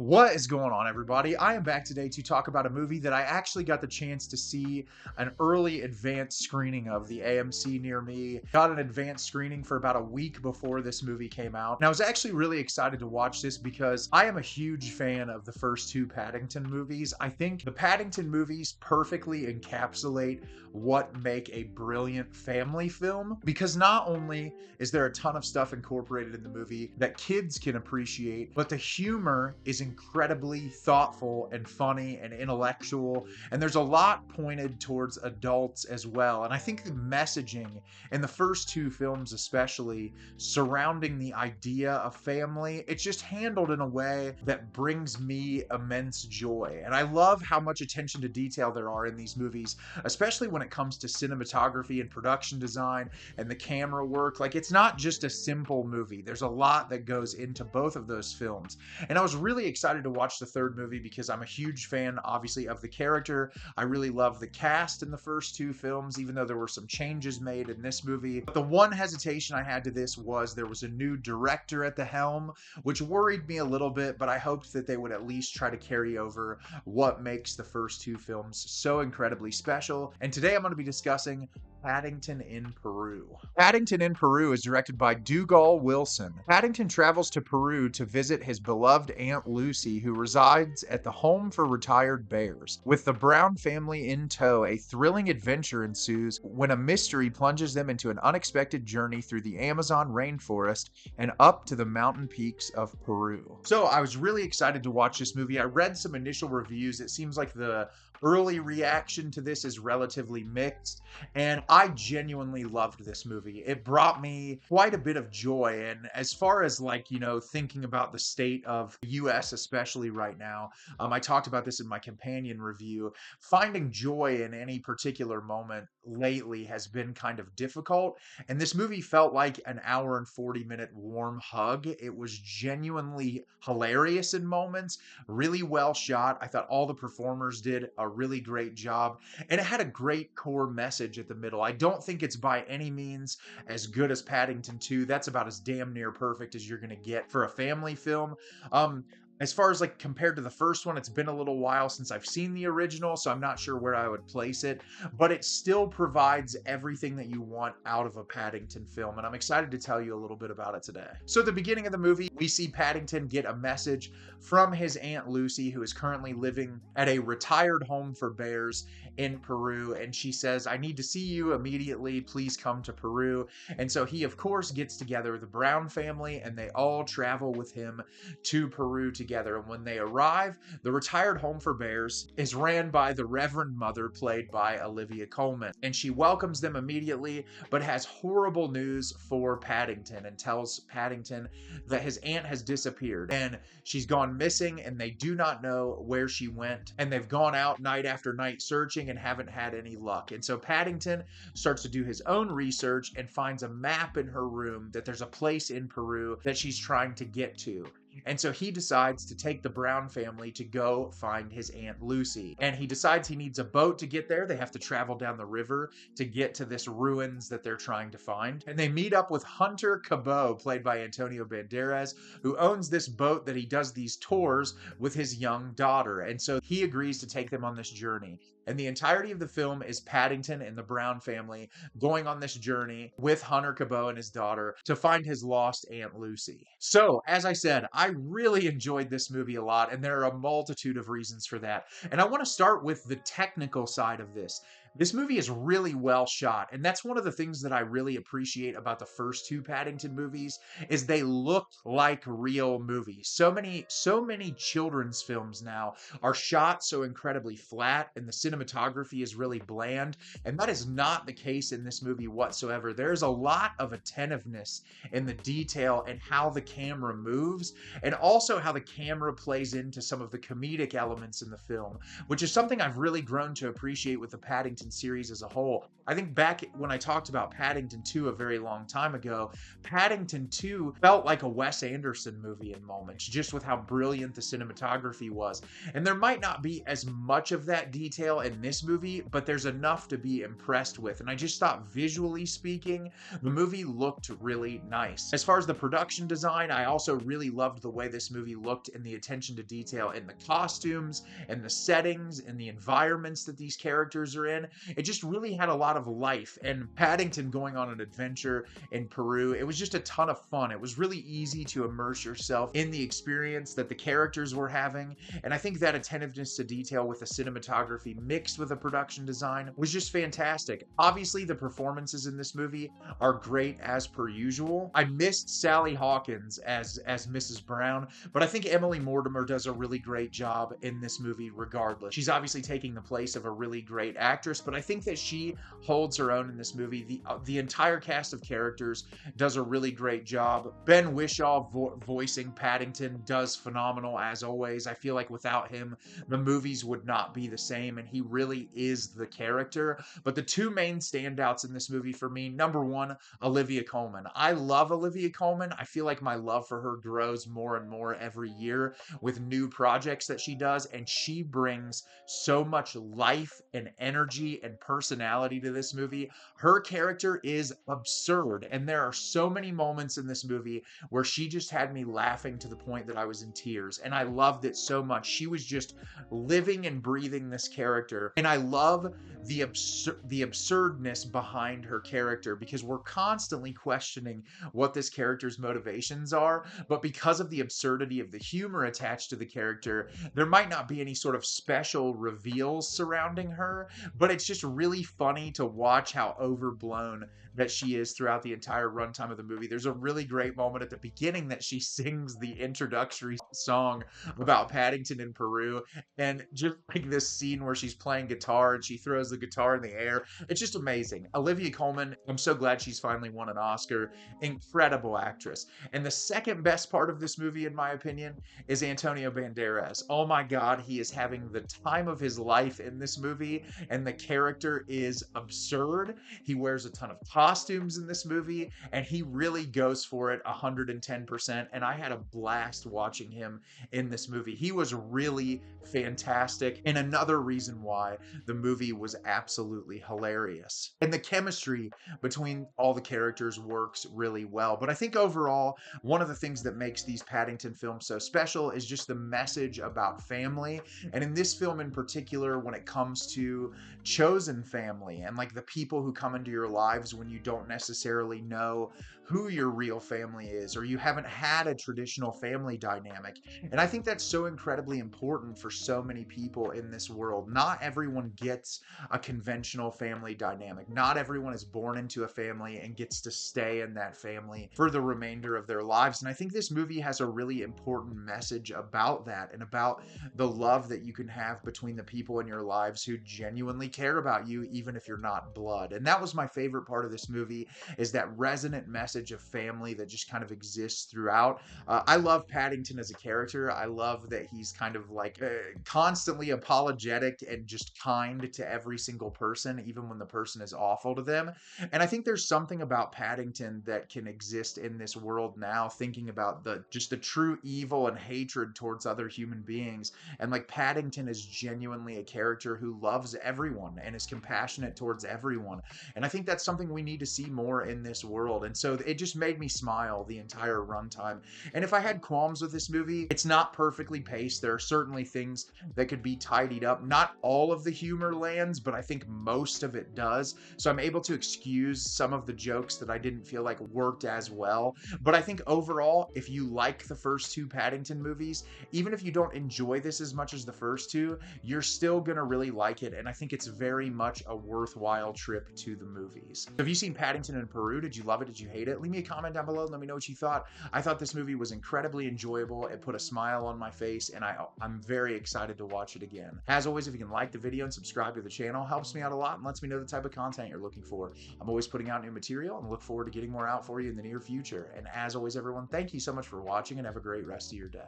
What is going on, everybody? I am back today to talk about a movie that I actually got the chance to see an early advanced screening of. The AMC near me got an advanced screening for about a week before this movie came out. And I was actually really excited to watch this because I am a huge fan of the first two Paddington movies. I think the Paddington movies perfectly encapsulate what make a brilliant family film, because not only is there a ton of stuff incorporated in the movie that kids can appreciate, but the humor is incredibly thoughtful and funny and intellectual, and there's a lot pointed towards adults as well. And I think the messaging in the first two films, especially surrounding the idea of family, it's just handled in a way that brings me immense joy. And I love how much attention to detail there are in these movies, especially when it comes to cinematography and production design and the camera work. Like, it's not just a simple movie. There's a lot that goes into both of those films. And I was really excited to watch the third movie because I'm a huge fan, obviously, of the character. I really love the cast in the first two films, even though there were some changes made in this movie. But the one hesitation I had to this was there was a new director at the helm, which worried me a little bit, but I hoped that they would at least try to carry over what makes the first two films so incredibly special. And today I'm going to be discussing Paddington in Peru. Paddington in Peru is directed by Dougal Wilson. Paddington travels to Peru to visit his beloved Aunt Lucy, who resides at the home for retired bears. With the Brown family in tow, a thrilling adventure ensues when a mystery plunges them into an unexpected journey through the Amazon rainforest and up to the mountain peaks of Peru. So I was really excited to watch this movie. I read some initial reviews. It seems like the early reaction to this is relatively mixed, and I genuinely loved this movie. It brought me quite a bit of joy, and as far as, like, you know, thinking about the state of the US especially right now, I talked about this in my companion review. Finding joy in any particular moment lately has been kind of difficult, and this movie felt like an hour and 40-minute warm hug. It was genuinely hilarious in moments, really well shot. I thought all the performers did a really great job, and it had a great core message at the middle. I don't think it's by any means as good as Paddington 2. That's about as damn near perfect as you're going to get for a family film. As far as, like, compared to the first one, it's been a little while since I've seen the original, so I'm not sure where I would place it, but it still provides everything that you want out of a Paddington film, and I'm excited to tell you a little bit about it today. So at the beginning of the movie, we see Paddington get a message from his Aunt Lucy, who is currently living at a retired home for bears in Peru, and she says, "I need to see you immediately. Please come to Peru." And so he, of course, gets together the Brown family, and they all travel with him to Peru together. And when they arrive, the retired home for bears is ran by the Reverend Mother, played by Olivia Colman. And she welcomes them immediately, but has horrible news for Paddington and tells Paddington that his aunt has disappeared and she's gone missing, and they do not know where she went. And they've gone out night after night searching and haven't had any luck. And so Paddington starts to do his own research and finds a map in her room that there's a place in Peru that she's trying to get to. And so he decides to take the Brown family to go find his Aunt Lucy. And he decides he needs a boat to get there. They have to travel down the river to get to this ruins that they're trying to find. And they meet up with Hunter Cabot, played by Antonio Banderas, who owns this boat that he does these tours with his young daughter. And so he agrees to take them on this journey. And the entirety of the film is Paddington and the Brown family going on this journey with Hunter Cabot and his daughter to find his lost Aunt Lucy. So, as I said, I really enjoyed this movie a lot, and there are a multitude of reasons for that. And I want to start with the technical side of this. This movie is really well shot, and that's one of the things that I really appreciate about the first two Paddington movies, is they look like real movies. So many children's films now are shot so incredibly flat, and the cinematography is really bland, and that is not the case in this movie whatsoever. There's a lot of attentiveness in the detail and how the camera moves, and also how the camera plays into some of the comedic elements in the film, which is something I've really grown to appreciate with the Paddington Paddington series as a whole. I think back when I talked about Paddington 2 a very long time ago, Paddington 2 felt like a Wes Anderson movie in moments, just with how brilliant the cinematography was. And there might not be as much of that detail in this movie, but there's enough to be impressed with. And I just thought, visually speaking, the movie looked really nice. As far as the production design, I also really loved the way this movie looked and the attention to detail in the costumes and the settings and the environments that these characters are in. It just really had a lot of life. And Paddington going on an adventure in Peru, it was just a ton of fun. It was really easy to immerse yourself in the experience that the characters were having. And I think that attentiveness to detail with the cinematography mixed with the production design was just fantastic. Obviously, the performances in this movie are great as per usual. I missed Sally Hawkins as Mrs. Brown, but I think Emily Mortimer does a really great job in this movie regardless. She's obviously taking the place of a really great actress, but I think that she holds her own in this movie. The entire cast of characters does a really great job. Ben Whishaw voicing Paddington does phenomenal as always. I feel like without him, the movies would not be the same, and he really is the character. But the two main standouts in this movie for me, number one, Olivia Colman. I love Olivia Colman. I feel like my love for her grows more and more every year with new projects that she does, and she brings so much life and energy and personality to this movie. Her character is absurd, and there are so many moments in this movie where she just had me laughing to the point that I was in tears, and I loved it so much. She was just living and breathing this character, and I love the absurdness behind her character, because we're constantly questioning what this character's motivations are, but because of the absurdity of the humor attached to the character, there might not be any sort of special reveals surrounding her, but it's just really funny to watch how overblown that she is throughout the entire runtime of the movie. There's a really great moment at the beginning that she sings the introductory song about Paddington in Peru, and just like this scene where she's playing guitar and she throws the guitar in the air. It's just amazing. Olivia Colman, I'm so glad she's finally won an Oscar. Incredible actress. And the second best part of this movie, in my opinion, is Antonio Banderas. Oh my God, he is having the time of his life in this movie, and the character is absurd. He wears a ton of costumes in this movie, and he really goes for it 110%. And I had a blast watching him in this movie. He was really fantastic, and another reason why the movie was absolutely hilarious. And the chemistry between all the characters works really well. But I think overall, one of the things that makes these Paddington films so special is just the message about family. And in this film in particular, when it comes to chosen family and like the people who come into your lives when you don't necessarily know who your real family is, or you haven't had a traditional family dynamic. And I think that's so incredibly important for so many people in this world. Not everyone gets a conventional family dynamic. Not everyone is born into a family and gets to stay in that family for the remainder of their lives. And I think this movie has a really important message about that, and about the love that you can have between the people in your lives who genuinely care about you, even if you're not blood. And that was my favorite part of this movie, is that resonant message of family that just kind of exists throughout. I love Paddington as a character. I love that he's kind of like constantly apologetic and just kind to every single person, even when the person is awful to them. And I think there's something about Paddington that can exist in this world now, thinking about the true evil and hatred towards other human beings. And like Paddington is genuinely a character who loves everyone and is compassionate towards everyone. And I think that's something we need to see more in this world. And so it just made me smile the entire runtime. And if I had qualms with this movie, it's not perfectly paced. There are certainly things that could be tidied up. Not all of the humor lands, but I think most of it does. So I'm able to excuse some of the jokes that I didn't feel like worked as well. But I think overall, if you like the first two Paddington movies, even if you don't enjoy this as much as the first two, you're still gonna really like it. And I think it's very much a worthwhile trip to the movies. So have you seen Paddington in Peru? Did you love it? Did you hate it? Leave me a comment down below and let me know what you thought. I thought this movie was incredibly enjoyable. It put a smile on my face, and I'm very excited to watch it again. As always, if you can like the video and subscribe to the channel, helps me out a lot and lets me know the type of content you're looking for. I'm always putting out new material and look forward to getting more out for you in the near future. And as always, everyone, thank you so much for watching, and have a great rest of your day.